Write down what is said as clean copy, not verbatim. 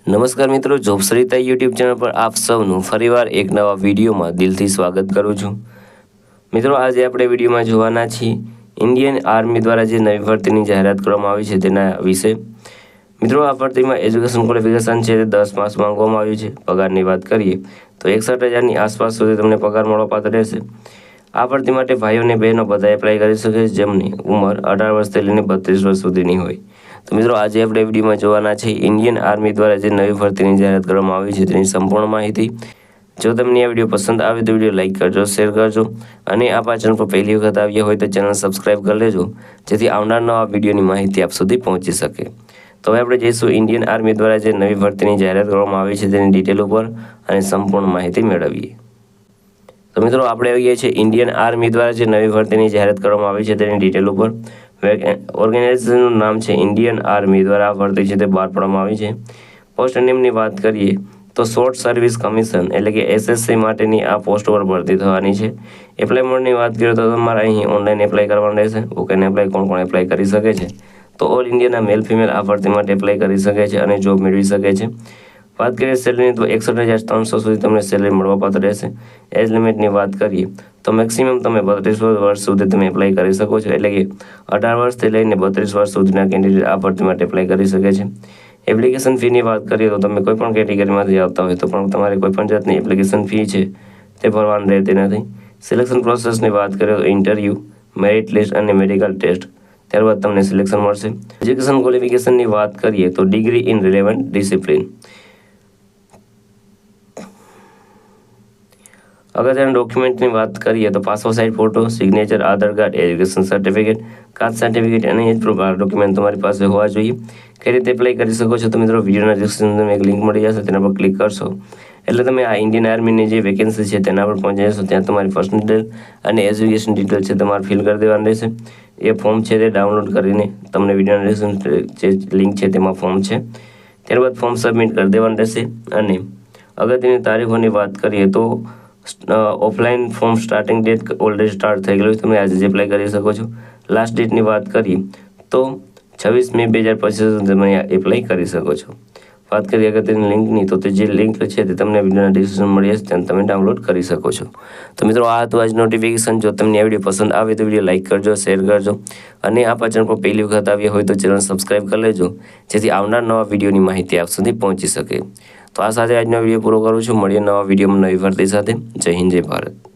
નમસ્કાર મિત્રો, જોબશ્રીતા YouTube channel પર આપ સૌનું ફરીવાર એક નવા વિડીયોમાં દિલથી સ્વાગત કરું છું. મિત્રો, આજે આપણે વિડીયોમાં જોવાના છીએ ઇન્ડિયન આર્મી દ્વારા જે નવી ભરતીની જાહેરાત કરવામાં આવી છે તેના વિશે. મિત્રો, આ ભરતીમાં એજ્યુકેશન ક્વોલિફિકેશન છે તે 10 પાસ માંગવામાં આવ્યું છે. પગારની વાત કરીએ તો 61,000ની આસપાસ સુધી તમને પગાર મળવાપાત્ર રહેશે. આ ભરતી માટે ભાઈઓ અને બહેનો બધા એપ્લાય કરી શકે છે જેમની ઉંમર 18 વર્ષથી લઈને 32 વર્ષ સુધીની હોય. તો મિત્રો, આજે આપણે વિડીયોમાં જોવાના છે ઇન્ડિયન આર્મી દ્વારા જે નવી ભરતીની જાહેરાત કરવામાં આવી છે તેની સંપૂર્ણ માહિતી. જો તમને આ વિડીયો પસંદ આવે તો વિડીયો લાઇક કરજો, શેર કરજો અને આ ચેનલ પર પહેલી વખત આવ્યા હોય તો ચેનલ સબસ્ક્રાઈબ કરી લેજો જેથી આવનાર નવા વિડીયોની માહિતી આપ સુધી પહોંચી શકે. તો હવે આપણે જઈશું ઇન્ડિયન આર્મી દ્વારા જે નવી ભરતીની જાહેરાત કરવામાં આવી છે તેની ડિટેલ ઉપર અને સંપૂર્ણ માહિતી મેળવીએ. તો મિત્રો, આપણે આવી ગયા છીએ ઇન્ડિયન આર્મી દ્વારા જે નવી ભરતીની જાહેરાત કરવામાં આવી છે તેની ડિટેલ ઉપર. ઓર્ગેનાઇઝેશનનું નામ છે ઇન્ડિયન આર્મી દ્વારા આ ભરતી છે તે બહાર પાડવામાં આવી છે. પોસ્ટ નેમની વાત કરીએ તો શોર્ટ સર્વિસ કમિશન એટલે કે SSC માટેની આ પોસ્ટ પર ભરતી થવાની છે. એપ્લાય મોડની વાત કરીએ તો તમારે અહીં ઓનલાઈન એપ્લાય કરવાનું રહેશે. ઓકેન એપ્લાય કોણ એપ્લાય કરી શકે છે? તો ઓલ ઇન્ડિયાના મેલ ફિમેલ આ ભરતી માટે એપ્લાય કરી શકે છે અને જોબ મેળવી શકે છે. વાત કરીએ સેલરીની તો 61,300 સુધી તમને સેલરી મળવાપાત્ર રહેશે. એજ લિમિટની વાત કરીએ તો મેક્સિમમ તમે 32 વર્ષ સુધી તમે એપ્લાય કરી શકો છો. એટલે કે 18 વર્ષથી લઈને 32 વર્ષ સુધીના કેન્ડિડેટ આ ભરતી માટે એપ્લાય કરી શકે છે. એપ્લિકેશન ફીની વાત કરીએ તો તમે કોઈ પણ કેટેગરીમાંથી આવતા હોય તો પણ તમારે કોઈ પણ જાતની એપ્લિકેશન ફી છે તે ભરવાની રહેતી નથી. સિલેક્શન પ્રોસેસની વાત કરીએ તો ઇન્ટરવ્યૂ, મેરિટ લિસ્ટ અને મેડિકલ ટેસ્ટ, ત્યારબાદ તમને સિલેક્શન મળશે. એજ્યુકેશન ક્વોલિફિકેશનની વાત કરીએ તો ડિગ્રી ઇન રિલેવન્ટ ડિસિપ્લિન. અગત્યના ડોક્યુમેન્ટની વાત કરીએ તો passport size photo, signature, Aadhaar card, education certificate, caste certificate અને એજ પ્રૂફ ડોક્યુમેન્ટ તમારી પાસે હોવા જોઈએ. કઈ રીતે એપ્લાય કરી શકો છો? તો મિત્રો, વિડીયોના ડિસ્ક્રિપ્શનમાં એક લિંક મળી જશે, તેના પર ક્લિક કરશો એટલે તમે આ ઇન્ડિયન આર્મીની જે વેકેન્સી છે તેના પર પહોંચી જશો. ત્યાં તમારી ફર્સ્ટ ડિટેલ અને એજ્યુકેશન ડિટેલ છે તમારે ફિલ કરી દેવાનું રહેશે. એ ફોર્મ છે તે ડાઉનલોડ કરીને તમને વિડીયોના ડિસ્ક્રિપ્શન જે લિંક છે તેમાં ફોર્મ છે, ત્યારબાદ ફોર્મ સબમિટ કરી દેવાનું રહેશે. અને અગત્યની તારીખોની વાત કરીએ તો offline form starting date already start થઈ ગયેલું છે, તમે આજે જ એપ્લાય કરી શકો છો. લાસ્ટ ડેટની વાત કરીએ તો 26 મે 2025 તમે એપ્લાય કરી શકો છો. વાત કરીએ અગત્યની લિંકની તો તે જે લિંક છે તે તમને વિડીયોના ડિસ્ક્રિપ્શન મળી જશે, ત્યાં તમે ડાઉનલોડ કરી શકો છો. તો મિત્રો, આ હતું આજ નોટિફિકેશન. જો તમને આ વિડીયો પસંદ આવે તો વિડીયો લાઇક કરજો, શેર કરજો અને આ ચેનલ પર પહેલી વખત આવ્યા હોય તો ચેનલ સબસ્ક્રાઈબ કરી લેજો જેથી આવનાર નવા વિડીયોની માહિતી આપ સુધી પહોંચી શકે. તો આ સાથે આજનો વિડીયો પૂરો કરું છું. મળીએ નવા વિડીયોમાં નવી ભરતી સાથે. જય હિન્દ, જય ભારત.